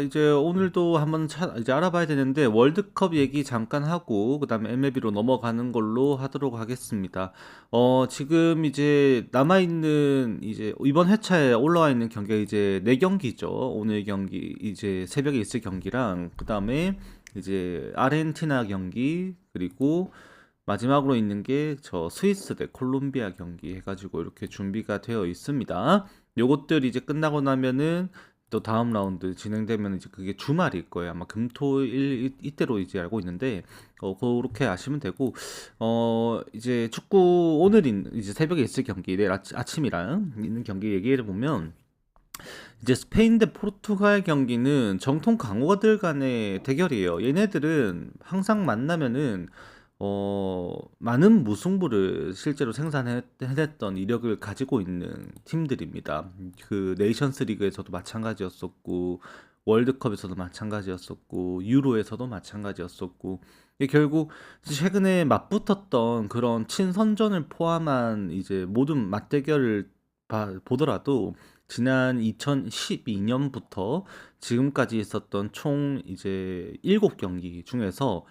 이제 오늘도 한번 이제 알아봐야 되는데 월드컵 얘기 잠깐 하고 그다음에 MLB로 넘어가는 걸로 하도록 하겠습니다. 지금 이제 남아 있는 이제 이번 회차에 올라와 있는 경기가 이제 4 경기죠. 오늘 경기 이제 새벽에 있을 경기랑 그다음에 이제 아르헨티나 경기 그리고 마지막으로 있는 게 저 스위스 대 콜롬비아 경기 해가지고 이렇게 준비가 되어 있습니다. 요것들 이제 끝나고 나면은 또 다음 라운드 진행되면 이제 그게 주말일 거예요. 아마 금토일 이때로 이제 알고 있는데 그렇게 아시면 되고 이제 축구 오늘 이제 새벽에 있을 경기 내일 아침이랑 있는 경기 얘기해 보면 이제 스페인 대 포르투갈 경기는 정통 강호들 간의 대결이에요. 얘네들은 항상 만나면은 많은 무승부를 실제로 생산해냈던 이력을 가지고 있는 팀들입니다. 그 네이션스 리그에서도 마찬가지였었고, 월드컵에서도 마찬가지였었고, 유로에서도 마찬가지였었고, 이게 결국 최근에 맞붙었던 그런 친선전을 포함한 이제 모든 맞대결을 보더라도 지난 2012년부터 지금까지 있었던 총 이제 7경기 중에서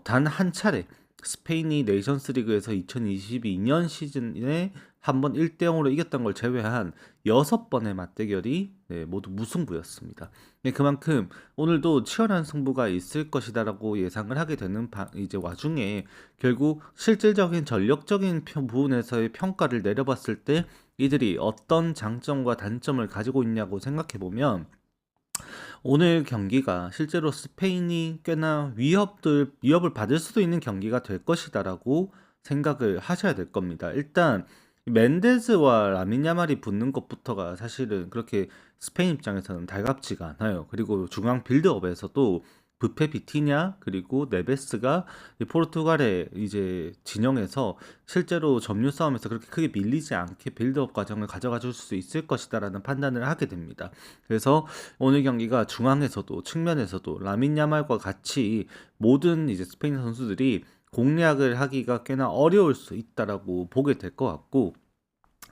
단 한 차례 스페인이 네이션스 리그에서 2022년 시즌에 한 번 1대 0으로 이겼던 걸 제외한 6번의 맞대결이 모두 무승부였습니다. 그만큼 오늘도 치열한 승부가 있을 것이다라고 예상을 하게 되는 이제 와중에 결국 실질적인 전력적인 부분에서의 평가를 내려봤을 때 이들이 어떤 장점과 단점을 가지고 있냐고 생각해 보면 오늘 경기가 실제로 스페인이 꽤나 위협을 받을 수도 있는 경기가 될 것이다라고 생각을 하셔야 될 겁니다. 일단 멘데즈와 라민 야말이 붙는 것부터가 사실은 그렇게 스페인 입장에서는 달갑지가 않아요. 그리고 중앙 빌드업에서도 부페 비티냐 그리고 네베스가 포르투갈의 이제 진영에서 실제로 점유 싸움에서 그렇게 크게 밀리지 않게 빌드업 과정을 가져가 줄 수 있을 것이다라는 판단을 하게 됩니다. 그래서 오늘 경기가 중앙에서도 측면에서도 라민 야말과 같이 모든 이제 스페인 선수들이 공략을 하기가 꽤나 어려울 수 있다라고 보게 될 것 같고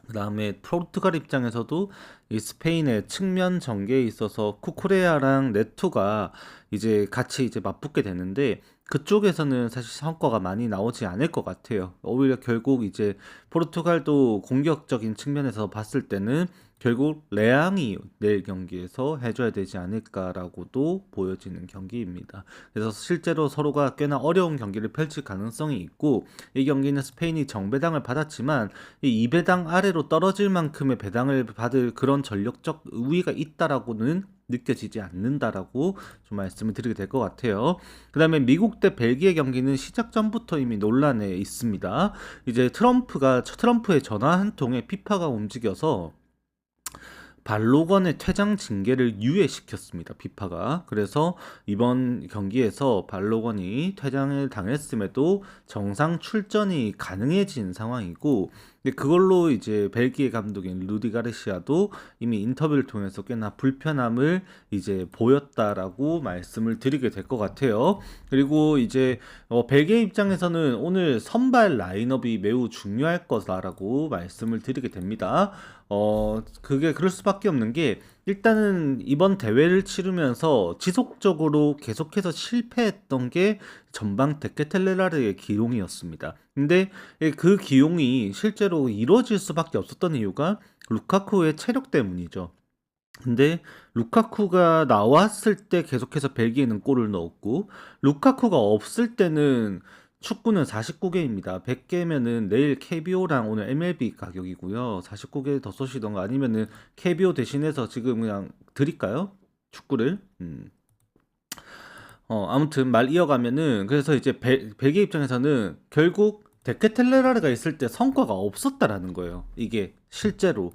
그다음에 포르투갈 입장에서도 이 스페인의 측면 전개에 있어서 쿠쿠레아랑 네투가 이제 같이 이제 맞붙게 되는데 그쪽에서는 사실 성과가 많이 나오지 않을 것 같아요. 오히려 결국 이제 포르투갈도 공격적인 측면에서 봤을 때는 결국 레앙이 내일 경기에서 해줘야 되지 않을까라고도 보여지는 경기입니다. 그래서 실제로 서로가 꽤나 어려운 경기를 펼칠 가능성이 있고 이 경기는 스페인이 정배당을 받았지만 이 2배당 아래로 떨어질 만큼의 배당을 받을 그런 전력적 우위가 있다라고는 느껴지지 않는다라고 좀 말씀을 드리게 될 것 같아요. 그 다음에 미국 대 벨기에 경기는 시작 전부터 이미 논란에 있습니다. 이제 트럼프의 전화 한 통에 피파가 움직여서 발로건의 퇴장 징계를 유예시켰습니다. 피파가. 그래서 이번 경기에서 발로건이 퇴장을 당했음에도 정상 출전이 가능해진 상황이고 그걸로 이제 벨기에 감독인 루디 가르시아도 이미 인터뷰를 통해서 꽤나 불편함을 이제 보였다라고 말씀을 드리게 될 것 같아요. 그리고 이제 벨기에 입장에서는 오늘 선발 라인업이 매우 중요할 거다라고 말씀을 드리게 됩니다. 그게 그럴 수밖에 없는 게 일단은 이번 대회를 치르면서 지속적으로 계속해서 실패했던 게 전방 데케텔레라르의 기용이었습니다. 근데 그 기용이 실제로 이루어질 수밖에 없었던 이유가 루카쿠의 체력 때문이죠. 근데 루카쿠가 나왔을 때 계속해서 벨기에는 골을 넣었고 루카쿠가 없을 때는 축구는 49개입니다. 100개면은 내일 KBO랑 오늘 MLB 가격이고요. 49개 더 쏘시던가 아니면은 KBO 대신해서 지금 그냥 드릴까요? 축구를. 아무튼 말 이어가면은 그래서 이제 벨기에 입장에서는 결국 데케텔레라르가 있을 때 성과가 없었다라는 거예요. 이게 실제로.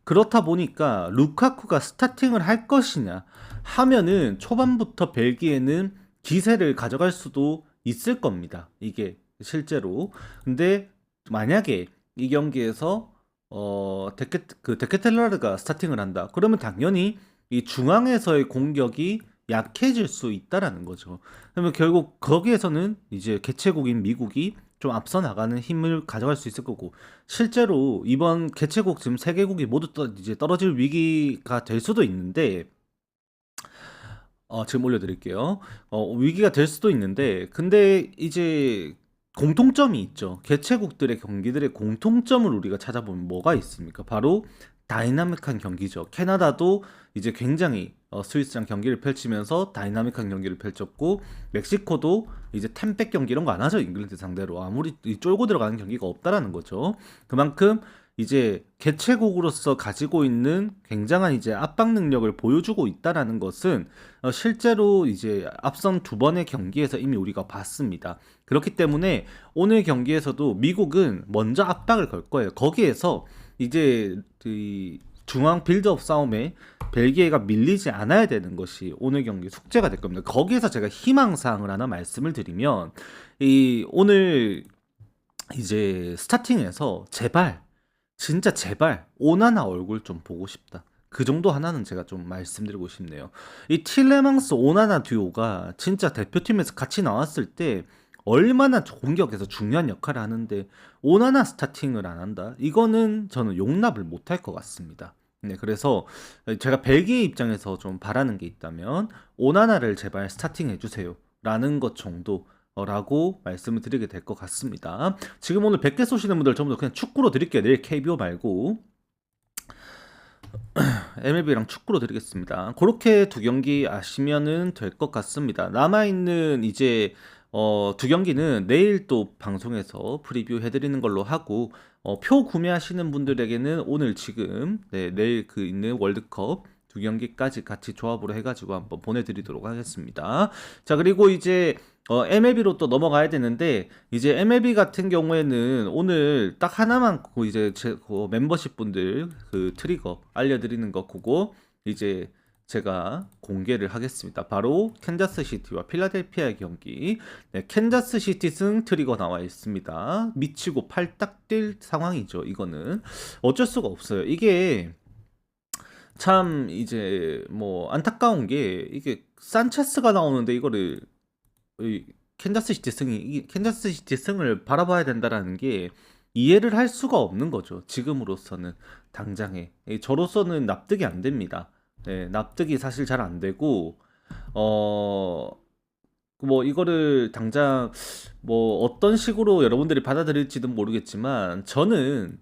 그렇다 보니까 루카쿠가 스타팅을 할 것이냐 하면은 초반부터 벨기에는 기세를 가져갈 수도 있을 겁니다. 이게 실제로. 근데 만약에 이 경기에서 데케텔라르가 스타팅을 한다. 그러면 당연히 이 중앙에서의 공격이 약해질 수 있다라는 거죠. 그러면 결국 거기에서는 이제 개최국인 미국이 좀 앞서 나가는 힘을 가져갈 수 있을 거고 실제로 이번 개최국 지금 세 개국이 모두 이제 떨어질 위기가 될 수도 있는데 지금 올려드릴게요. 위기가 될 수도 있는데, 근데 이제 공통점이 있죠. 개최국들의 경기들의 공통점을 우리가 찾아보면 뭐가 있습니까? 바로 다이나믹한 경기죠. 캐나다도 이제 굉장히 스위스랑 경기를 펼치면서 다이나믹한 경기를 펼쳤고, 멕시코도 이제 템백 경기 이런 거 안 하죠. 잉글랜드 상대로. 아무리 쫄고 들어가는 경기가 없다라는 거죠. 그만큼 이제 개최국으로서 가지고 있는 굉장한 이제 압박 능력을 보여주고 있다라는 것은 실제로 이제 앞선 두 번의 경기에서 이미 우리가 봤습니다. 그렇기 때문에 오늘 경기에서도 미국은 먼저 압박을 걸 거예요. 거기에서 이제 이 중앙 빌드업 싸움에 벨기에가 밀리지 않아야 되는 것이 오늘 경기 숙제가 될 겁니다. 거기에서 제가 희망사항을 하나 말씀을 드리면, 이 오늘 이제 스타팅에서 제발, 진짜 제발 오나나 얼굴 좀 보고 싶다. 그 정도 하나는 제가 좀 말씀드리고 싶네요. 이 틸레망스 오나나 듀오가 진짜 대표팀에서 같이 나왔을 때 얼마나 공격에서 중요한 역할을 하는데 오나나 스타팅을 안 한다? 이거는 저는 용납을 못할 것 같습니다. 네, 그래서 제가 벨기에 입장에서 좀 바라는 게 있다면 오나나를 제발 스타팅 해주세요 라는 것 정도 라고 말씀을 드리게 될 것 같습니다. 지금 오늘 100개 쏘시는 분들 전부 다 그냥 축구로 드릴게요. 내일 KBO 말고 MLB랑 축구로 드리겠습니다. 그렇게 두 경기 아시면은 될 것 같습니다. 남아있는 이제 두 경기는 내일 또 방송에서 프리뷰 해드리는 걸로 하고, 표 구매하시는 분들에게는 오늘 지금 내일 그 있는 월드컵 두 경기까지 같이 조합으로 해가지고 한번 보내드리도록 하겠습니다. 자, 그리고 이제 MLB로 또 넘어가야 되는데, 이제 MLB 같은 경우에는 오늘 딱 하나만 이제 그 멤버십 분들 그 트리거 알려드리는 거 그거 이제 제가 공개를 하겠습니다. 바로 캔자스 시티와 필라델피아의 경기. 네, 캔자스 시티 승 트리거 나와 있습니다. 미치고 팔딱 뛸 상황이죠. 이거는 어쩔 수가 없어요. 이게 참 이제 뭐 안타까운 게, 이게 산체스가 나오는데 이거를 캔자스 시티 승을 바라봐야 된다라는 게 이해를 할 수가 없는 거죠. 지금으로서는 당장에 저로서는 납득이 안 됩니다. 네, 납득이 사실 잘 안 되고, 뭐 이거를 당장 뭐 어떤 식으로 여러분들이 받아들일지는 모르겠지만 저는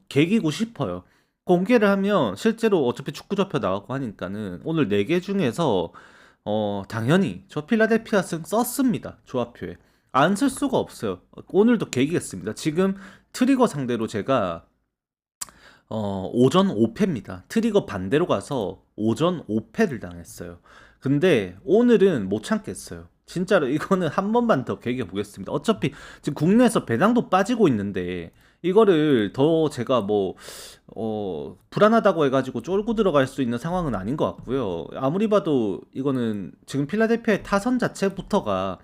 개기고 싶어요. 공개를 하면 실제로 어차피 축구 접혀 나가고 하니까는 오늘 4개 중에서 당연히 저 필라델피아 승 썼습니다. 조합표에. 안 쓸 수가 없어요. 오늘도 계기겠습니다. 지금 트리거 상대로 제가 오전 5패입니다. 트리거 반대로 가서 오전 5패를 당했어요. 근데 오늘은 못 참겠어요. 진짜로 이거는 한 번만 더 계기해 보겠습니다. 어차피 지금 국내에서 배당도 빠지고 있는데 이거를 더 제가 뭐 불안하다고 해가지고 쫄고 들어갈 수 있는 상황은 아닌 것 같고요. 아무리 봐도 이거는 지금 필라델피아의 타선 자체부터가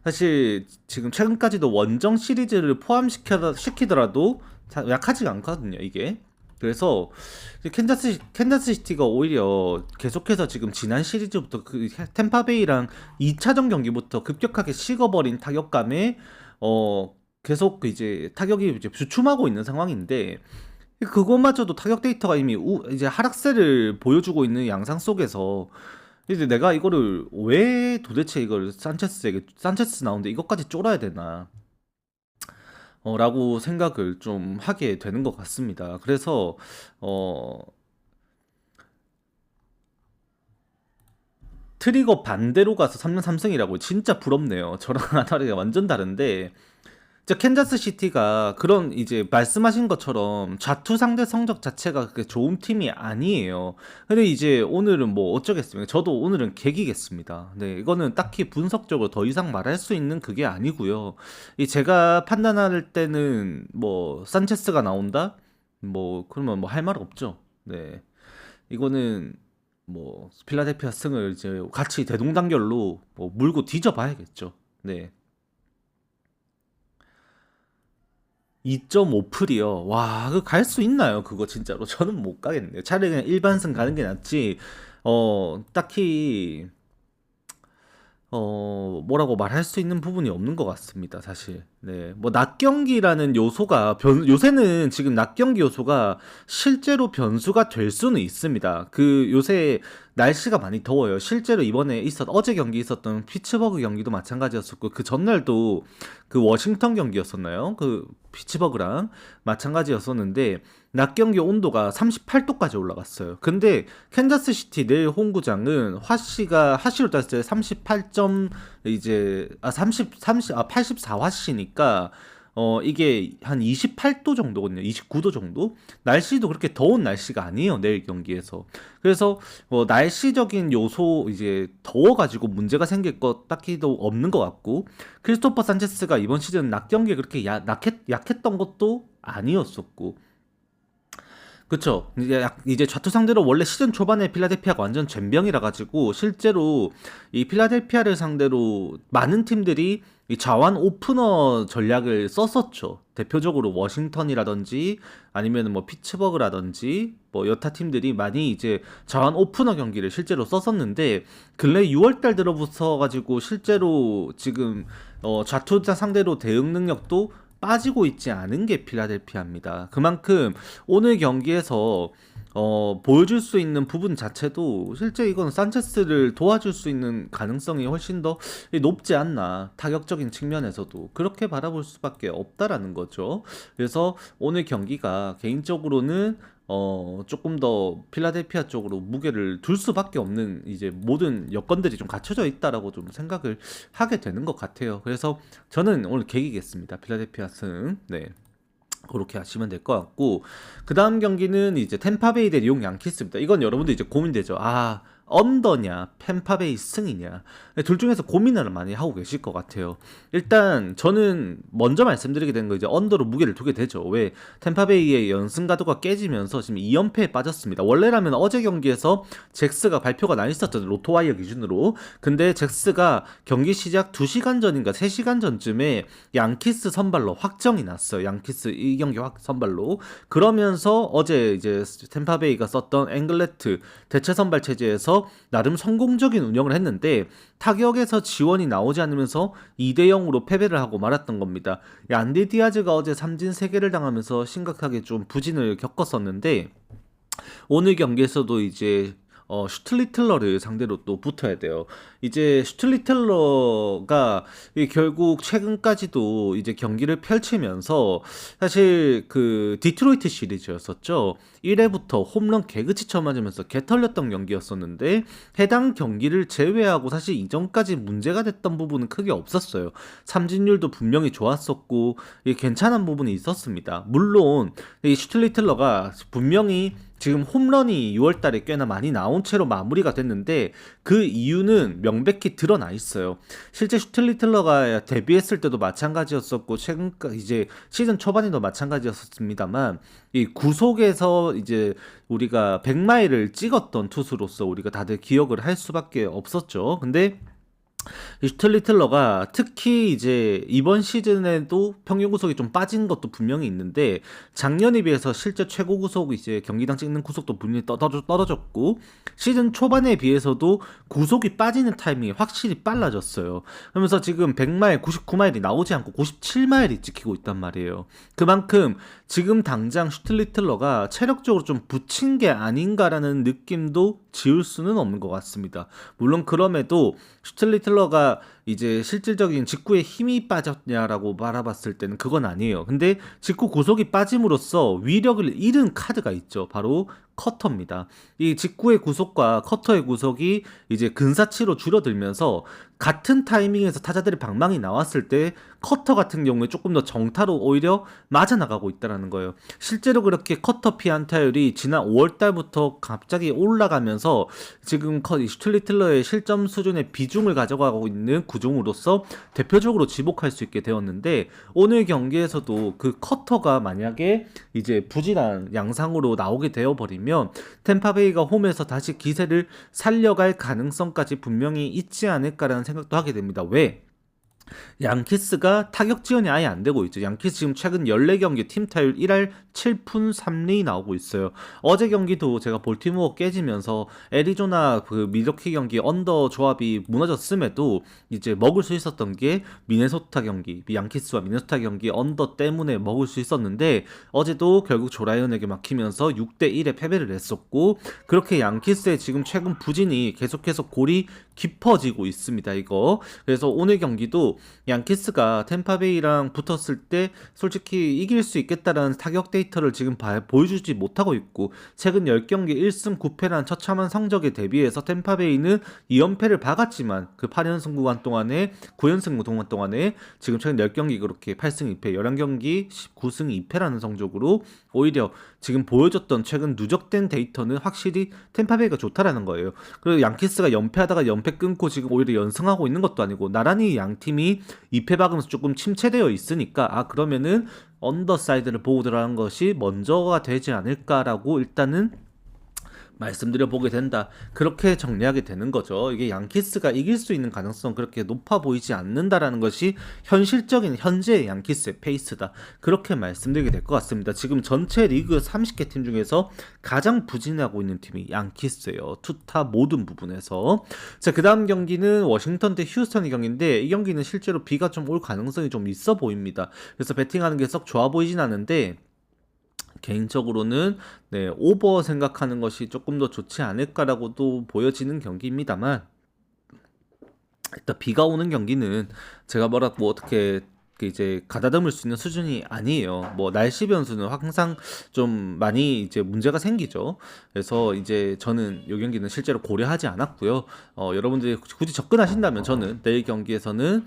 사실 지금 최근까지도 원정 시리즈를 포함시키더라도 약하지가 않거든요, 이게. 그래서 캔자스 시티가 오히려 계속해서 지금 지난 시리즈부터 그 템파베이랑 2차전 경기부터 급격하게 식어버린 타격감에 계속 이제 타격이 이제 주춤하고 있는 상황인데, 그것마저도 타격 데이터가 이미 이제 하락세를 보여주고 있는 양상 속에서 이제 내가 이거를 왜 도대체 이걸 산체스 나오는데 이것까지 쫄아야 되나 라고 생각을 좀 하게 되는 것 같습니다. 그래서 트리거 반대로 가서 3년 3승이라고 진짜 부럽네요. 저랑 아다리가 완전 다른데, 진짜 캔자스 시티가 그런 이제 말씀하신 것처럼 좌투 상대 성적 자체가 그렇게 좋은 팀이 아니에요. 근데 이제 오늘은 뭐 어쩌겠습니까? 저도 오늘은 개기겠습니다. 네, 이거는 딱히 분석적으로 더 이상 말할 수 있는 그게 아니고요. 이 제가 판단할 때는 뭐 산체스가 나온다? 뭐 그러면 뭐 할 말 없죠. 네, 이거는 뭐 필라델피아 승을 이제 같이 대동단결로 뭐 물고 뒤져봐야겠죠. 네. 2.5풀이요. 와, 그 갈 수 있나요? 그거 진짜로 저는 못 가겠네요. 차라리 그냥 일반승 가는 게 낫지. 딱히 뭐라고 말할 수 있는 부분이 없는 것 같습니다, 사실. 네, 뭐 낮 경기라는 요소가 요새는 지금 낮 경기 요소가 실제로 변수가 될 수는 있습니다. 그 요새 날씨가 많이 더워요. 실제로 어제 경기 있었던 피츠버그 경기도 마찬가지였었고, 그 전날도 그 워싱턴 경기였었나요? 그 피츠버그랑 마찬가지였었는데, 낮 경기 온도가 38도까지 올라갔어요. 근데 캔자스 시티 내일 홈구장은 화씨로 땄을 때 38점 이제 84화씨니까 이게 한 28도 정도거든요. 29도 정도? 날씨도 그렇게 더운 날씨가 아니에요. 내일 경기에서. 그래서 날씨적인 요소 이제 더워가지고 문제가 생길 것 딱히도 없는 것 같고, 크리스토퍼 산체스가 이번 시즌 낮 경기에 그렇게 약했던 것도 아니었었고, 그쵸. 이제 좌투 상대로 원래 시즌 초반에 필라델피아가 완전 젬병이라 가지고 실제로 이 필라델피아를 상대로 많은 팀들이 이 자완 오프너 전략을 썼었죠. 대표적으로 워싱턴이라든지 아니면 뭐 피츠버그라든지 뭐 여타 팀들이 많이 이제 자완 오프너 경기를 실제로 썼었는데, 근래 6월 달 들어부터 가지고 실제로 지금 좌투자 상대로 대응 능력도 빠지고 있지 않은 게 필라델피아입니다. 그만큼 오늘 경기에서 보여줄 수 있는 부분 자체도 실제 이건 산체스를 도와줄 수 있는 가능성이 훨씬 더 높지 않나, 타격적인 측면에서도 그렇게 바라볼 수밖에 없다라는 거죠. 그래서 오늘 경기가 개인적으로는 조금 더 필라델피아 쪽으로 무게를 둘 수밖에 없는 이제 모든 여건들이 좀 갖춰져 있다라고 좀 생각을 하게 되는 것 같아요. 그래서 저는 오늘 계기겠습니다. 필라델피아 승. 네. 그렇게 하시면 될 것 같고, 그 다음 경기는 이제 템파베이 대 뉴욕 양키스입니다. 이건 여러분들 이제 고민되죠. 언더냐 템파베이 승이냐, 둘 중에서 고민을 많이 하고 계실 것 같아요. 일단 저는 먼저 말씀드리게 된 거 이제 언더로 무게를 두게 되죠. 왜? 템파베이의 연승 가도가 깨지면서 지금 2연패에 빠졌습니다. 원래라면 어제 경기에서 잭스가 발표가 나 있었던 로토와이어 기준으로, 근데 잭스가 경기 시작 2시간 전인가 3시간 전쯤에 양키스 선발로 확정이 났어요. 양키스 이 경기 선발로. 그러면서 어제 이제 템파베이가 썼던 앵글레트 대체 선발 체제에서 나름 성공적인 운영을 했는데, 타격에서 지원이 나오지 않으면서 2대0으로 패배를 하고 말았던 겁니다. 얀디 디아즈가 어제 삼진 3개를 당하면서 심각하게 좀 부진을 겪었었는데, 오늘 경기에서도 이제 슈틀리틀러를 상대로 또 붙어야 돼요. 이제 슈틀리틀러가 결국 최근까지도 이제 경기를 펼치면서 사실 그 디트로이트 시리즈였었죠. 1회부터 홈런 개그치 쳐맞으면서 개털렸던 경기였었는데, 해당 경기를 제외하고 사실 이전까지 문제가 됐던 부분은 크게 없었어요. 삼진율도 분명히 좋았었고 괜찮은 부분이 있었습니다. 물론 이 슈틀리틀러가 분명히 지금 홈런이 6월달에 꽤나 많이 나온 채로 마무리가 됐는데, 그 이유는 명백히 드러나 있어요. 실제 슈틀리틀러가 데뷔했을 때도 마찬가지였었고 최근까지 이제 시즌 초반에도 마찬가지였었습니다만, 이 구속에서 이제 우리가 100마일을 찍었던 투수로서 우리가 다들 기억을 할 수밖에 없었죠. 근데 이 슈틀리틀러가 특히 이제 이번 시즌에도 평균 구속이 좀 빠진 것도 분명히 있는데, 작년에 비해서 실제 최고 구속 이제 경기당 찍는 구속도 분명히 떨어졌고, 시즌 초반에 비해서도 구속이 빠지는 타이밍이 확실히 빨라졌어요. 그러면서 지금 100마일, 99마일이 나오지 않고 97마일이 찍히고 있단 말이에요. 그만큼 지금 당장 슈틀리틀러가 체력적으로 좀 붙인 게 아닌가라는 느낌도 지울 수는 없는 것 같습니다. 물론 그럼에도 슈틀리틀러가 이제 실질적인 직구에 힘이 빠졌냐라고 바라봤을 때는 그건 아니에요. 근데 직구 구속이 빠짐으로써 위력을 잃은 카드가 있죠. 바로 커터입니다. 이 직구의 구속과 커터의 구속이 이제 근사치로 줄어들면서 같은 타이밍에서 타자들의 방망이 나왔을 때 커터 같은 경우에 조금 더 정타로 오히려 맞아나가고 있다는 거예요. 실제로 그렇게 커터 피안타율이 지난 5월달부터 갑자기 올라가면서 지금 슈틀리틀러의 실점 수준의 비중을 가져가고 있는 구종으로서 대표적으로 지목할 수 있게 되었는데, 오늘 경기에서도 그 커터가 만약에 이제 부진한 양상으로 나오게 되어버리면 템파베이가 홈에서 다시 기세를 살려갈 가능성까지 분명히 있지 않을까라는 생각도 하게 됩니다. 왜? 양키스가 타격 지원이 아예 안 되고 있죠. 양키스 지금 최근 14경기 팀 타율 1할 7푼 3리 나오고 있어요. 어제 경기도 제가 볼티모어 깨지면서 애리조나 그 밀워키 경기 언더 조합이 무너졌음에도 이제 먹을 수 있었던 게 미네소타 경기, 양키스와 미네소타 경기 언더 때문에 먹을 수 있었는데 어제도 결국 조라이언에게 막히면서 6대1에 패배를 했었고, 그렇게 양키스의 지금 최근 부진이 계속해서 골이 깊어지고 있습니다. 이거 그래서 오늘 경기도 양키스가 템파베이랑 붙었을 때 솔직히 이길 수 있겠다라는 타격 데이터를 지금 보여주지 못하고 있고, 최근 10경기 1승 9패라는 처참한 성적에 대비해서 템파베이는 2연패를 박았지만 그 8연승 구간 동안에 9연승 동안 동안에 지금 최근 10경기 그렇게 8승 2패 11경기 19승 2패라는 성적으로 오히려 지금 보여줬던 최근 누적된 데이터는 확실히 템파베이가 좋다라는 거예요. 그리고 양키스가 연패하다가 연패 끊고 지금 오히려 연승하고 있는 것도 아니고 나란히 양 팀이 2패 박으면서 조금 침체되어 있으니까 그러면은 언더사이드를 보고 들어가는 것이 먼저가 되지 않을까라고 일단은 말씀드려 보게 된다. 그렇게 정리하게 되는 거죠. 이게 양키스가 이길 수 있는 가능성 그렇게 높아 보이지 않는다라는 것이 현실적인 현재의 양키스의 페이스다. 그렇게 말씀드리게 될 것 같습니다. 지금 전체 리그 30개 팀 중에서 가장 부진하고 있는 팀이 양키스예요. 투타 모든 부분에서. 자, 그 다음 경기는 워싱턴 대 휴스턴의 경기인데 이 경기는 실제로 비가 좀 올 가능성이 좀 있어 보입니다. 그래서 배팅하는 게 썩 좋아 보이진 않은데 개인적으로는 오버 생각하는 것이 조금 더 좋지 않을까라고도 보여지는 경기입니다만, 일단 비가 오는 경기는 제가 뭐라고 어떻게 이제 가다듬을 수 있는 수준이 아니에요. 뭐 날씨 변수는 항상 좀 많이 이제 문제가 생기죠. 그래서 이제 저는 이 경기는 실제로 고려하지 않았고요. 여러분들이 굳이 접근하신다면 저는 내일 경기에서는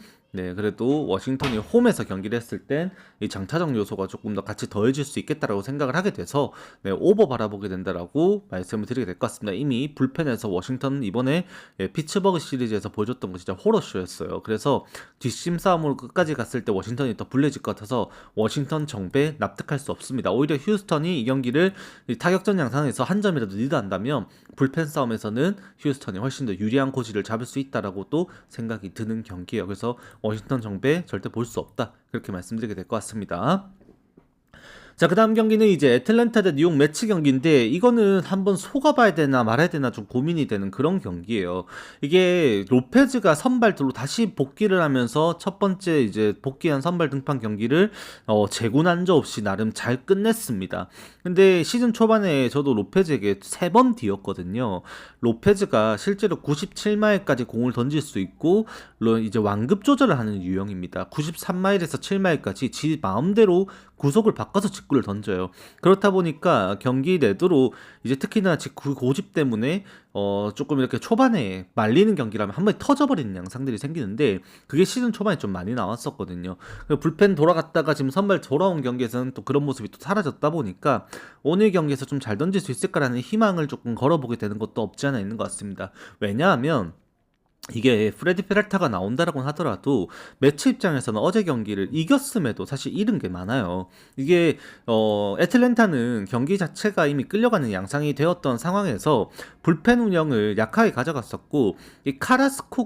그래도 워싱턴이 홈에서 경기를 했을 땐 이 장타적 요소가 조금 더 같이 더해질 수 있겠다라고 생각을 하게 돼서 오버 바라보게 된다라고 말씀을 드리게 될 것 같습니다. 이미 불펜에서 워싱턴 이번에 피츠버그 시리즈에서 보여줬던 거 진짜 호러쇼였어요. 그래서 뒷심 싸움으로 끝까지 갔을 때 워싱턴이 더 불리해질 것 같아서 워싱턴 정배 납득할 수 없습니다. 오히려 휴스턴이 이 경기를 타격전 양상에서 한 점이라도 리드한다면 불펜 싸움에서는 휴스턴이 훨씬 더 유리한 고지를 잡을 수 있다라고 또 생각이 드는 경기예요. 그래서 워싱턴 정배 절대 볼 수 없다. 그렇게 말씀드리게 될 것 같습니다. 자, 그 다음 경기는 이제 애틀랜타 대 뉴욕 매치 경기인데 이거는 한번 속아봐야 되나 말아야 되나 좀 고민이 되는 그런 경기예요. 이게 로페즈가 선발로 다시 복귀를 하면서 첫 번째 이제 복귀한 선발 등판 경기를 재고난조 없이 나름 잘 끝냈습니다. 근데 시즌 초반에 저도 로페즈에게 3번 뒤였거든요. 로페즈가 실제로 97마일까지 공을 던질 수 있고 이제 완급 조절을 하는 유형입니다. 93마일에서 7마일까지 지 마음대로 구속을 바꿔서 직구를 던져요. 그렇다 보니까 경기 내도록 이제 특히나 직구 고집 때문에 조금 이렇게 초반에 말리는 경기라면 한 번에 터져버리는 양상들이 생기는데 그게 시즌 초반에 좀 많이 나왔었거든요. 불펜 돌아갔다가 지금 선발 돌아온 경기에서는 또 그런 모습이 또 사라졌다 보니까 오늘 경기에서 좀 잘 던질 수 있을까라는 희망을 조금 걸어보게 되는 것도 없지 않아 있는 것 같습니다. 왜냐하면 이게 프레디 페랄타가 나온다라고 하더라도 매치 입장에서는 어제 경기를 이겼음에도 사실 잃은 게 많아요. 이게 애틀랜타는 경기 자체가 이미 끌려가는 양상이 되었던 상황에서 불펜 운영을 약하게 가져갔었고 이 카라스코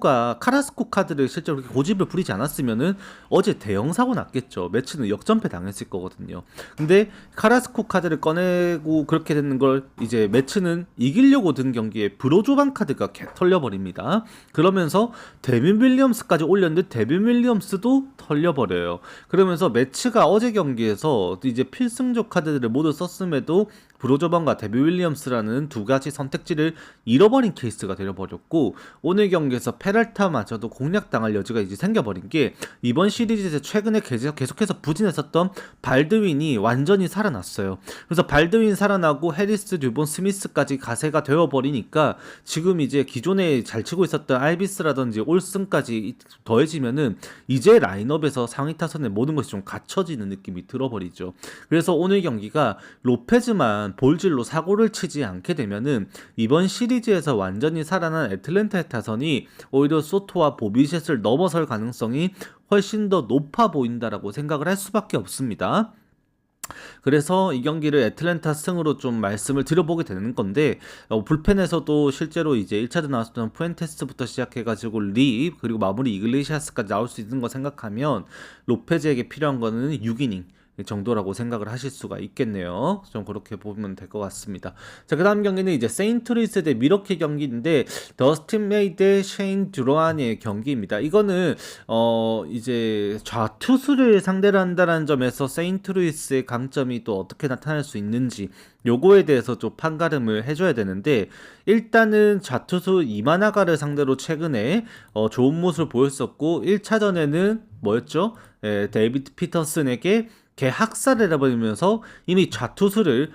카드를 실제로 그렇게 고집을 부리지 않았으면은 어제 대형 사고 났겠죠. 매치는 역전패 당했을 거거든요. 근데 카라스코 카드를 꺼내고 그렇게 되는 걸 이제 매치는 이기려고 든 경기에 브로조반 카드가 털려버립니다. 그러면서 데빈 윌리엄스까지 올렸는데 데빈 윌리엄스도 털려버려요. 그러면서 매치가 어제 경기에서 이제 필승적 카드들을 모두 썼음에도 브로저번과 데빈 윌리엄스라는 두 가지 선택지를 잃어버린 케이스가 되어버렸고 오늘 경기에서 페랄타마저도 공략당할 여지가 이제 생겨버린 게 이번 시리즈에서 최근에 계속해서 부진했었던 발드윈이 완전히 살아났어요. 그래서 발드윈 살아나고 해리스, 듀본, 스미스까지 가세가 되어버리니까 지금 이제 기존에 잘 치고 있었던 알비스라든지 올슨까지 더해지면은 이제 라인업에서 상위 타선의 모든 것이 좀 갖춰지는 느낌이 들어버리죠. 그래서 오늘 경기가 로페즈만 볼질로 사고를 치지 않게 되면은 이번 시리즈에서 완전히 살아난 애틀랜타의 타선이 오히려 소토와 보비셋을 넘어설 가능성이 훨씬 더 높아 보인다라고 생각을 할 수밖에 없습니다. 그래서 이 경기를 애틀랜타 승으로 좀 말씀을 드려보게 되는 건데, 불펜에서도 실제로 이제 1차전 나왔던 푸엔테스부터 시작해가지고 리 그리고 마무리 이글레시아스까지 나올 수 있는 거 생각하면 로페즈에게 필요한 거는 6이닝 정도라고 생각을 하실 수가 있겠네요. 좀 그렇게 보면 될 것 같습니다. 자, 그 다음 경기는 이제 세인트루이스 대 미러키 경기인데, 더스틴 메이 대 셰인 드로안의 경기입니다. 이거는 이제 좌투수를 상대로 한다는 점에서 세인트루이스의 강점이 또 어떻게 나타날 수 있는지 요거에 대해서 좀 판가름을 해줘야 되는데, 일단은 좌투수 이마나가를 상대로 최근에 좋은 모습을 보였었고, 1차전에는 뭐였죠? 데이비드 피터슨에게 개학살을 해버리면서 이미 좌투수를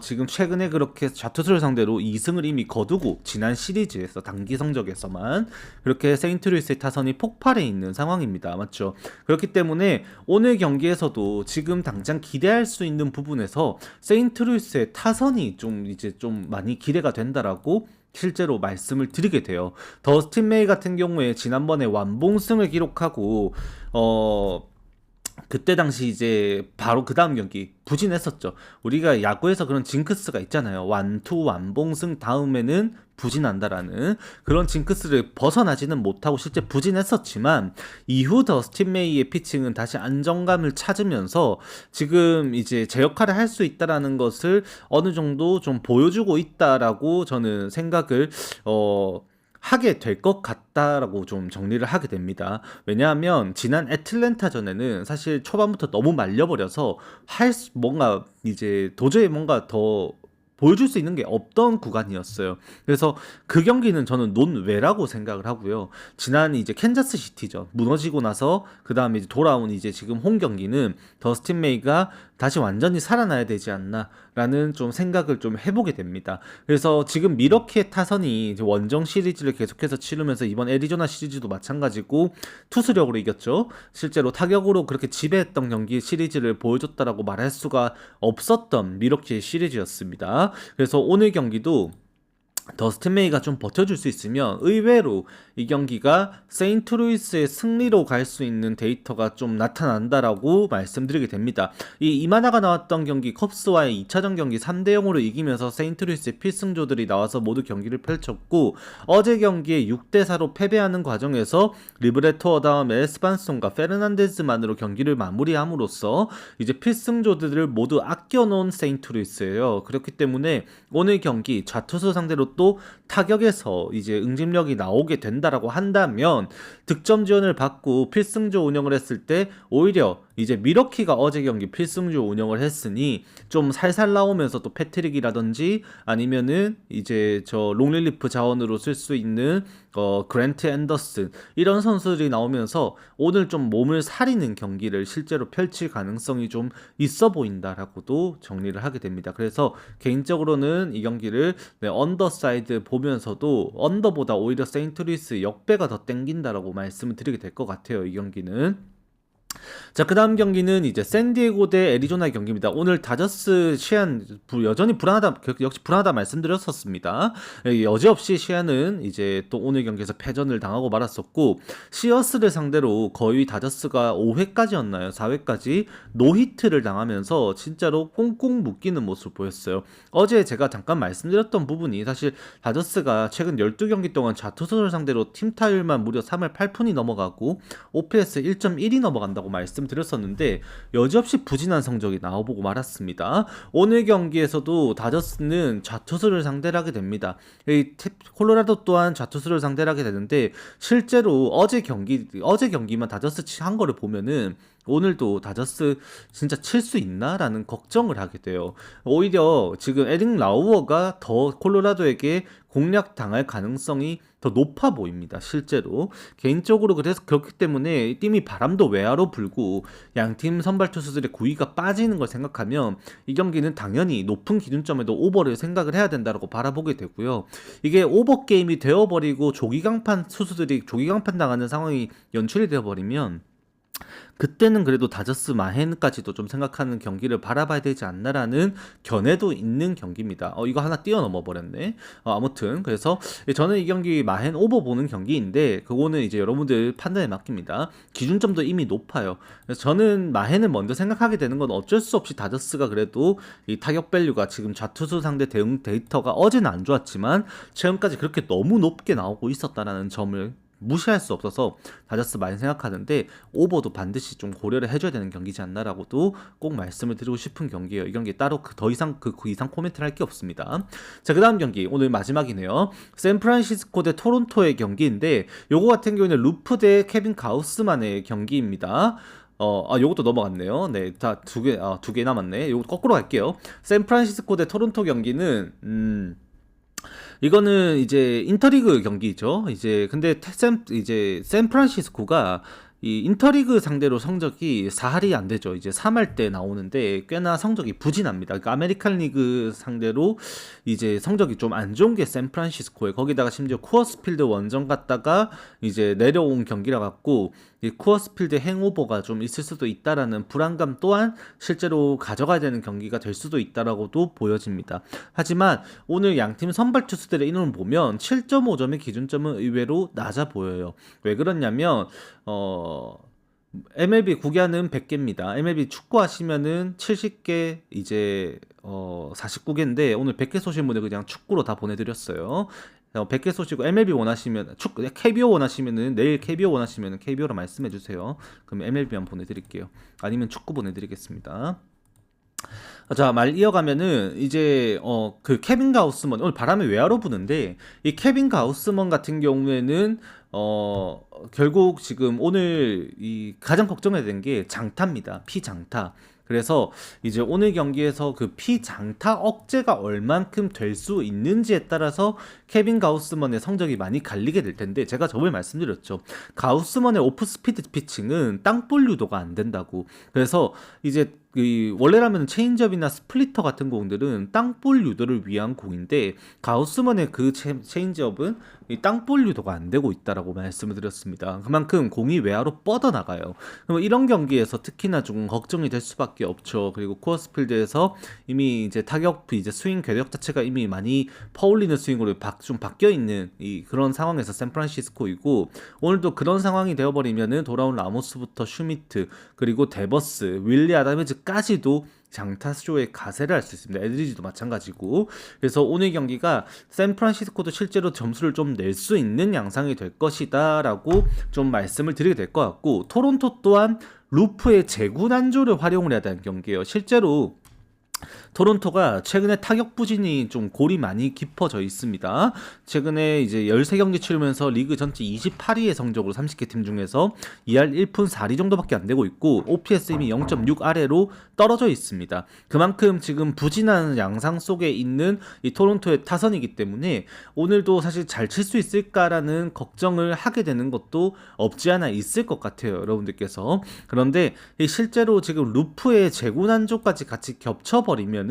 지금 최근에 그렇게 좌투수를 상대로 2승을 이미 거두고, 지난 시리즈에서 단기 성적에서만 그렇게 세인트루이스의 타선이 폭발해 있는 상황입니다. 맞죠? 그렇기 때문에 오늘 경기에서도 지금 당장 기대할 수 있는 부분에서 세인트루이스의 타선이 좀 이제 좀 많이 기대가 된다라고 실제로 말씀을 드리게 돼요. 더스틴 메이 같은 경우에 지난번에 완봉승을 기록하고 그때 당시 이제 바로 그 다음 경기 부진했었죠. 우리가 야구에서 그런 징크스가 있잖아요. 완투 완봉승 다음에는 부진한다라는 그런 징크스를 벗어나지는 못하고 실제 부진했었지만, 이후 더스틴 메이의 피칭은 다시 안정감을 찾으면서 지금 이제 제 역할을 할 수 있다라는 것을 어느 정도 좀 보여주고 있다라고 저는 생각을 하게 될 것 같다라고 좀 정리를 하게 됩니다. 왜냐하면 지난 애틀랜타전에는 사실 초반부터 너무 말려버려서 뭔가 이제 도저히 뭔가 더 보여줄 수 있는 게 없던 구간이었어요. 그래서 그 경기는 저는 논외라고 생각을 하고요. 지난 이제 캔자스 시티전 무너지고 나서 그 다음에 이제 돌아온 이제 지금 홈 경기는 더스틴 메이가 다시 완전히 살아나야 되지 않나라는 좀 생각을 좀 해보게 됩니다. 그래서 지금 미러키의 타선이 이제 원정 시리즈를 계속해서 치르면서 이번 애리조나 시리즈도 마찬가지고 투수력으로 이겼죠. 실제로 타격으로 그렇게 지배했던 경기 시리즈를 보여줬다라고 말할 수가 없었던 미러키의 시리즈였습니다. 그래서 오늘 경기도 더스틴 메이가 좀 버텨줄 수 있으면 의외로 이 경기가 세인트루이스의 승리로 갈 수 있는 데이터가 좀 나타난다라고 말씀드리게 됩니다. 이 이마나가 나왔던 경기 컵스와의 2차전 경기 3대0으로 이기면서 세인트루이스의 필승조들이 나와서 모두 경기를 펼쳤고, 어제 경기에 6대4로 패배하는 과정에서 리브레토어 다음에 스판송과 페르난데즈만으로 경기를 마무리함으로써 이제 필승조들을 모두 아껴놓은 세인트루이스예요. 그렇기 때문에 오늘 경기 좌투수 상대로 또 타격에서 이제 응집력이 나오게 된다라고 한다면, 득점 지원을 받고 필승조 운영을 했을 때 오히려 이제 미러키가 어제 경기 필승조 운영을 했으니 좀 살살 나오면서 또 패트릭이라든지 아니면은 이제 저 롱릴리프 자원으로 쓸 수 있는 그랜트 앤더슨 이런 선수들이 나오면서 오늘 좀 몸을 사리는 경기를 실제로 펼칠 가능성이 좀 있어 보인다라고도 정리를 하게 됩니다. 그래서 개인적으로는 이 경기를 언더사이드 보면서도 언더보다 오히려 세인트루이스 역배가 더 땡긴다라고 말씀을 드리게 될 것 같아요. 이 경기는. 자, 그 다음 경기는 이제 샌디에고 대 애리조나의 경기입니다. 오늘 다저스 시안 여전히 불안하다, 역시 불안하다 말씀드렸었습니다. 여지없이 시안은 이제 또 오늘 경기에서 패전을 당하고 말았었고, 시어스를 상대로 거의 다저스가 5회까지였나요? 4회까지 노히트를 당하면서 진짜로 꽁꽁 묶이는 모습을 보였어요. 어제 제가 잠깐 말씀드렸던 부분이, 사실 다저스가 최근 12경기 동안 좌투수를 상대로 팀 타율만 무려 3할 8푼이 넘어가고 OPS 1.1이 넘어간다고 말씀드렸었는데, 여지없이 부진한 성적이 나와보고 말았습니다. 오늘 경기에서도 다저스는 좌투수를 상대를 하게 됩니다. 콜로라도 또한 좌투수를 상대를 하게 되는데, 실제로 어제 경기만 다저스 한 거를 보면은 오늘도 다저스 진짜 칠 수 있나라는 걱정을 하게 돼요. 오히려 지금 에릭 라우어가 더 콜로라도에게 공략당할 가능성이 더 높아 보입니다. 실제로 개인적으로. 그래서 그렇기 때문에 팀이 바람도 외야로 불고 양팀 선발 투수들의 구위가 빠지는 걸 생각하면 이 경기는 당연히 높은 기준점에도 오버를 생각을 해야 된다고 바라보게 되고요. 이게 오버 게임이 되어버리고 투수들이 조기강판 당하는 상황이 연출이 되어버리면 그때는 그래도 다저스 마헨까지도 좀 생각하는 경기를 바라봐야 되지 않나라는 견해도 있는 경기입니다. 이거 하나 뛰어넘어 버렸네. 아무튼 그래서 저는 이 경기 마헨 오버 보는 경기인데 그거는 이제 여러분들 판단에 맡깁니다. 기준점도 이미 높아요. 그래서 저는 마헨을 먼저 생각하게 되는 건 어쩔 수 없이 다저스가 그래도 이 타격 밸류가 지금 좌투수 상대 대응 데이터가 어제는 안 좋았지만 최근까지 그렇게 너무 높게 나오고 있었다라는 점을 무시할 수 없어서 다저스 많이 생각하는데 오버도 반드시 좀 고려를 해줘야 되는 경기지 않나라고도 꼭 말씀을 드리고 싶은 경기예요. 이 경기 따로 더 이상 그 이상 코멘트를 할 게 없습니다. 자, 그다음 경기 오늘 마지막이네요. 샌프란시스코 대 토론토의 경기인데 요거 같은 경우는 루프 대 케빈 가우스만의 경기입니다. 요것도 넘어갔네요. 네, 다 두 개 남았네. 요거 거꾸로 갈게요. 샌프란시스코 대 토론토 경기는 이거는 이제 인터리그 경기죠. 이제 근데 이제 샌프란시스코가 이 인터리그 상대로 성적이 4할이 안 되죠. 이제 3할 때 나오는데 꽤나 성적이 부진합니다. 그러니까 아메리칸 리그 상대로 이제 성적이 좀 안 좋은 게 샌프란시스코에 거기다가 심지어 쿠어스필드 원정 갔다가 이제 내려온 경기라 갖고 이 쿠어스필드 행오버가 좀 있을 수도 있다라는 불안감 또한 실제로 가져가야 되는 경기가 될 수도 있다라고도 보여집니다. 하지만 오늘 양팀 선발 투수들의 인원을 보면 7.5점의 기준점은 의외로 낮아 보여요. 왜 그러냐면 MLB 구기하는 100개입니다. MLB 축구 하시면은 70개 이제 49개인데 오늘 100개 쏘신 분들 그냥 축구로 다 보내드렸어요. 100개 쏘시고 MLB 원하시면 KBO 원하시면은 내일 KBO 원하시면은 KBO로 말씀해주세요. 그럼 MLB만 보내드릴게요. 아니면 축구 보내드리겠습니다. 자, 말 이어가면은 이제 그 케빈 가우스먼 오늘 바람이 외야로 부는데 이 케빈 가우스먼 같은 경우에는 결국 지금 오늘 이 가장 걱정해야 되는 게 장타입니다. 피장타. 그래서 이제 오늘 경기에서 그 피장타 억제가 얼만큼 될 수 있는지에 따라서 케빈 가우스먼의 성적이 많이 갈리게 될 텐데 제가 저번에 말씀드렸죠. 가우스먼의 오프스피드 피칭은 땅볼 유도가 안 된다고. 그래서 이제 원래라면 체인지업이나 스플리터 같은 공들은 땅볼 유도를 위한 공인데 가우스먼의 그 체인지업은 이 땅볼 유도가 안 되고 있다라고 말씀을 드렸습니다. 그만큼 공이 외야로 뻗어나가요. 그럼 이런 경기에서 특히나 좀 걱정이 될 수밖에 없죠. 그리고 코어스필드에서 이미 이제 타격 이제 스윙 궤적 자체가 이미 많이 퍼올리는 스윙으로 좀 바뀌어 있는 이 그런 상황에서 샌프란시스코이고 오늘도 그런 상황이 되어버리면은 돌아온 라모스부터 슈미트 그리고 데버스 윌리 아다메즈까지도 장타쇼에 가세를 할 수 있습니다. 에드리지도 마찬가지고. 그래서 오늘 경기가 샌프란시스코도 실제로 점수를 좀 낼 수 있는 양상이 될 것이다 라고 좀 말씀을 드리게 될 것 같고 토론토 또한 루프의 재구난조를 활용을 해야 되는 경기예요. 실제로 토론토가 최근에 타격 부진이 좀 골이 많이 깊어져 있습니다. 최근에 이제 13경기 치르면서 리그 전체 28위의 성적으로 30개 팀 중에서 2할 1푼 4리 정도밖에 안 되고 있고 OPS 이미 0.6 아래로 떨어져 있습니다. 그만큼 지금 부진한 양상 속에 있는 이 토론토의 타선이기 때문에 오늘도 사실 잘 칠 수 있을까라는 걱정을 하게 되는 것도 없지 않아 있을 것 같아요. 여러분들께서. 그런데 실제로 지금 루프의 재구난조까지 같이 겹쳐버리면은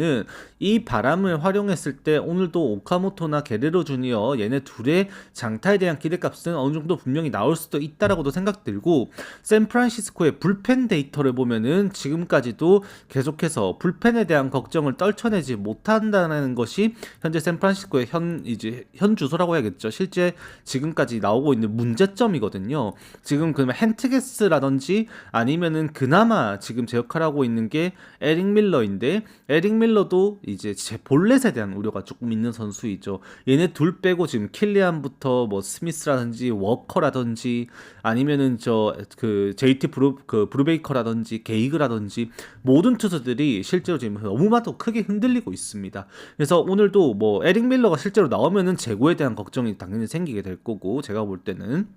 이 바람을 활용했을 때 오늘도 오카모토나 게레로 주니어 얘네 둘의 장타에 대한 기대값은 어느 정도 분명히 나올 수도 있다라고도 생각들고 샌프란시스코의 불펜 데이터를 보면은 지금까지도 계속해서 불펜에 대한 걱정을 떨쳐내지 못한다는 것이 현재 샌프란시스코의 현 주소라고 해야겠죠. 실제 지금까지 나오고 있는 문제점이거든요. 지금 그러면 헨트게스라든지 아니면은 그나마 지금 제 역할을 하고 있는 게 에릭 밀러인데 에릭 밀러도 이제 제 볼넷에 대한 우려가 조금 있는 선수이죠. 얘네 둘 빼고 지금 킬리안부터 뭐 스미스라든지 워커라든지 아니면은 그 JT 브루베이커라든지 게이그라든지 모든 투수들이 실제로 지금 너무나도 크게 흔들리고 있습니다. 그래서 오늘도 뭐 에릭 밀러가 실제로 나오면은 재고에 대한 걱정이 당연히 생기게 될 거고 제가 볼 때는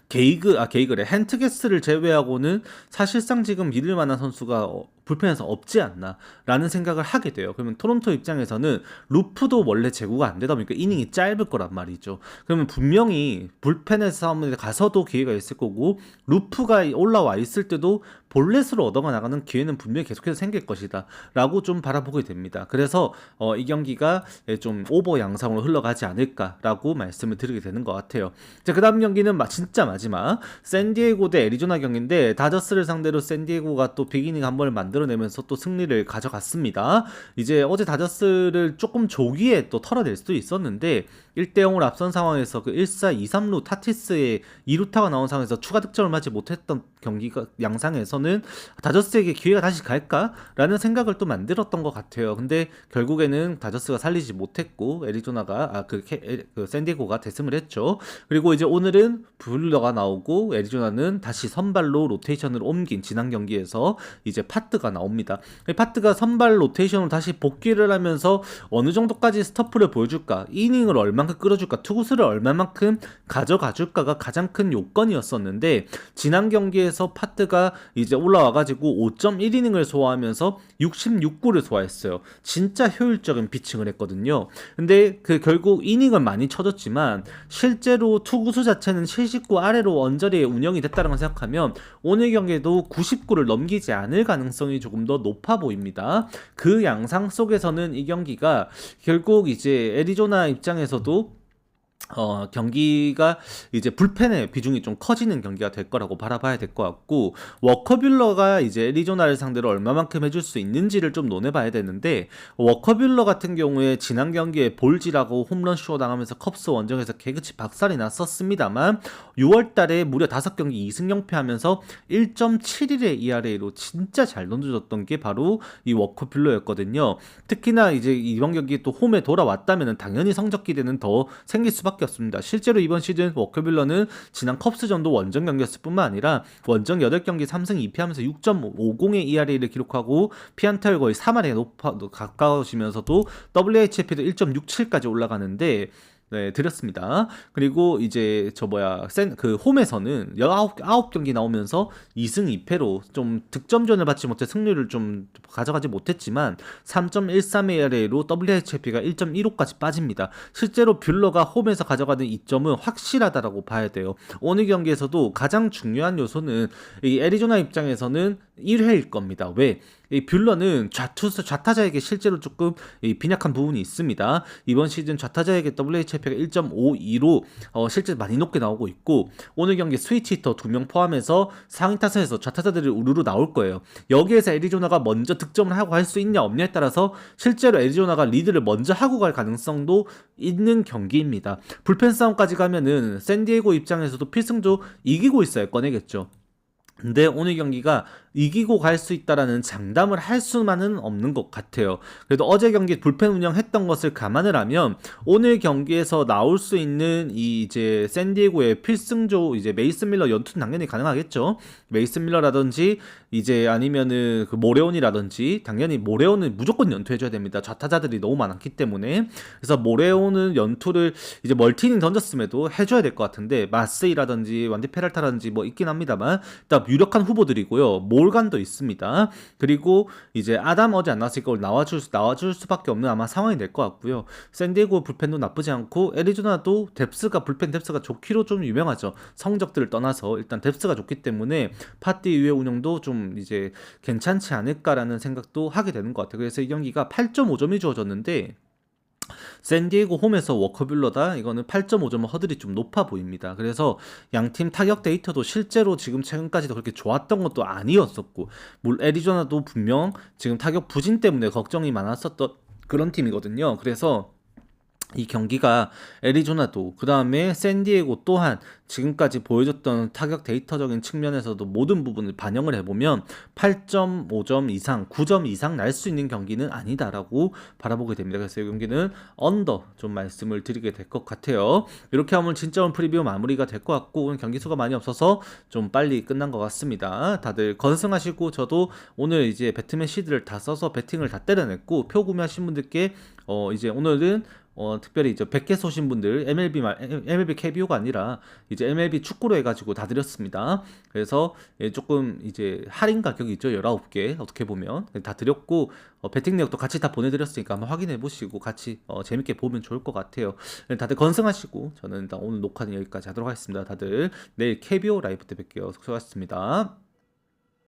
게이그래 헨트게스를 제외하고는 사실상 지금 믿을 만한 선수가 불펜에서 없지 않나라는 생각을 하게 돼요. 그러면 토론토 입장에서는 루프도 원래 제구가 안 되다 보니까 이닝이 짧을 거란 말이죠. 그러면 분명히 불펜에서 싸움에 가서도 기회가 있을 거고 루프가 올라와 있을 때도 볼넷으로 얻어가 나가는 기회는 분명히 계속해서 생길 것이다 라고 좀 바라보게 됩니다. 그래서 이 경기가 좀 오버 양상으로 흘러가지 않을까라고 말씀을 드리게 되는 것 같아요. 자, 그 다음 경기는 진짜 마지막 샌디에고 대 애리조나 경기인데 다저스를 상대로 샌디에고가 또 빅이닝 한 번을 만들어내면서 또 승리를 가져갔습니다. 이제 어제 다저스를 조금 조기에 또 털어낼 수도 있었는데 1대0으로 앞선 상황에서 그 1사 2-3루 타티스의 2루타가 나온 상황에서 추가 득점을 맞지 못했던 경기가 양상에서는 다저스에게 기회가 다시 갈까라는 생각을 또 만들었던 것 같아요. 근데 결국에는 다저스가 살리지 못했고 애리조나가 그 샌디에고가 대승을 했죠. 그리고 이제 오늘은 블러가 나오고 애리조나는 다시 선발로 로테이션을 옮긴 지난 경기에서 이제 파트가 나옵니다. 파트가 선발 로테이션으로 다시 복귀를 하면서 어느 정도까지 스토프를 보여줄까, 이닝을 얼만큼 끌어줄까, 투구수를 얼마만큼 가져가 줄까가 가장 큰 요건이었었는데 지난 경기에서 파트가 이제 올라와가지고 5.1이닝을 소화하면서 66구를 소화했어요. 진짜 효율적인 피칭을 했거든요. 근데 그 결국 이닝은 많이 쳐줬지만 실제로 투구수 자체는 79 아래로 언저리에 운영이 됐다는 걸 생각하면 오늘 경기에도 90구를 넘기지 않을 가능성이 조금 더 높아 보입니다. 그 양상 속에서는 이 경기가 결국 이제 애리조나 입장에서도 경기가 이제 불펜의 비중이 좀 커지는 경기가 될 거라고 바라봐야 될 것 같고, 워커뷸러가 이제 애리조나를 상대로 얼마만큼 해줄 수 있는지를 좀 논해봐야 되는데, 워커뷸러 같은 경우에 지난 경기에 볼질하고 홈런 쇼 당하면서 컵스 원정에서 개그치 박살이 났었습니다만 6월 달에 무려 5경기 2승 0패 하면서 1.71의 ERA로 진짜 잘 던져줬던 게 바로 이 워커뷸러였거든요. 특히나 이제 이번 경기 또 홈에 돌아왔다면 당연히 성적 기대는 더 생길 수밖에 없습니다. 실제로 이번 시즌 워커뷸러는 지난 컵스전도 원정 경기였을 뿐만 아니라 원정 8경기 3승 2패 하면서 6.50의 ERA를 기록하고 피안타율 거의 3할에 가까워지면서도 WHIP도 1.67까지 올라가는데 드렸습니다. 그리고 이제 그 홈에서는 19경기 나오면서 2승 2패로 좀 득점전을 받지 못해 승률을 좀 가져가지 못했지만 3.13의 ERA로 WHIP가 1.15까지 빠집니다. 실제로 뷰러가 홈에서 가져가는 이점은 확실하다라고 봐야 돼요. 오늘 경기에서도 가장 중요한 요소는 이 애리조나 입장에서는 1회일 겁니다. 왜? 이 뷰러는 좌타자에게 실제로 조금 빈약한 부분이 있습니다. 이번 시즌 좌타자에게 WHIP가 1.52로 실제 많이 높게 나오고 있고, 오늘 경기 스위치 히터 2명 포함해서 상위 타선에서 좌타자들이 우르르 나올 거예요. 여기에서 애리조나가 먼저 득점을 하고 할 수 있냐 없냐에 따라서 실제로 애리조나가 리드를 먼저 하고 갈 가능성도 있는 경기입니다. 불펜 싸움까지 가면은 샌디에고 입장에서도 필승조 이기고 있어야 꺼내겠죠. 근데 오늘 경기가 이기고 갈 수 있다라는 장담을 할 수만은 없는 것 같아요. 그래도 어제 경기 불펜 운영했던 것을 감안을 하면 오늘 경기에서 나올 수 있는 이 이제 샌디에고의 필승조 이제 메이슨 밀러 연투는 당연히 가능하겠죠. 메이슨 밀러라든지 이제 아니면은 그 모레온이라든지, 당연히 모레온은 무조건 연투해줘야 됩니다. 좌타자들이 너무 많았기 때문에. 그래서 모레온은 연투를 이제 멀티닝 던졌음에도 해줘야 될 것 같은데, 마세이라든지 완디 페랄타라든지 뭐 있긴 합니다만 일단 유력한 후보들이고요. 몰간도 있습니다. 그리고 이제 아담 어제 안 나왔으니까 나와줄 수밖에 없는 아마 상황이 될 것 같고요. 샌디에고 불펜도 나쁘지 않고 애리조나도 불펜 뎁스가 좋기로 좀 유명하죠. 성적들을 떠나서 일단 뎁스가 좋기 때문에 파티 이후의 운영도 좀 이제 괜찮지 않을까라는 생각도 하게 되는 것 같아요. 그래서 이 경기가 8.5점이 주어졌는데 샌디에고 홈에서 워커뷸러다, 이거는 8.5점 허들이 좀 높아 보입니다. 그래서 양팀 타격 데이터도 실제로 지금 최근까지도 그렇게 좋았던 것도 아니었었고, 애리조나도 분명 지금 타격 부진 때문에 걱정이 많았었던 그런 팀이거든요. 그래서 이 경기가 애리조나도 그 다음에 샌디에고 또한 지금까지 보여줬던 타격 데이터적인 측면에서도 모든 부분을 반영을 해보면 8.5점 이상, 9점 이상 날 수 있는 경기는 아니다라고 바라보게 됩니다. 그래서 이 경기는 언더 좀 말씀을 드리게 될 것 같아요. 이렇게 하면 진짜 오늘 프리뷰 마무리가 될 것 같고, 오늘 경기 수가 많이 없어서 좀 빨리 끝난 것 같습니다. 다들 건승하시고, 저도 오늘 이제 배트맨 시드를 다 써서 배팅을 다 때려냈고, 표 구매하신 분들께 이제 오늘은 특별히 이제 100개 쏘신 분들 MLB KBO가 아니라 이제 MLB 축구로 해가지고 다 드렸습니다. 그래서 조금 이제 할인 가격이 있죠. 19개 어떻게 보면 다 드렸고 배팅 내역도 같이 다 보내드렸으니까 한번 확인해 보시고 같이 재밌게 보면 좋을 것 같아요. 다들 건승하시고 저는 일단 오늘 녹화는 여기까지 하도록 하겠습니다. 다들 내일 KBO 라이브 때 뵐게요. 수고하셨습니다.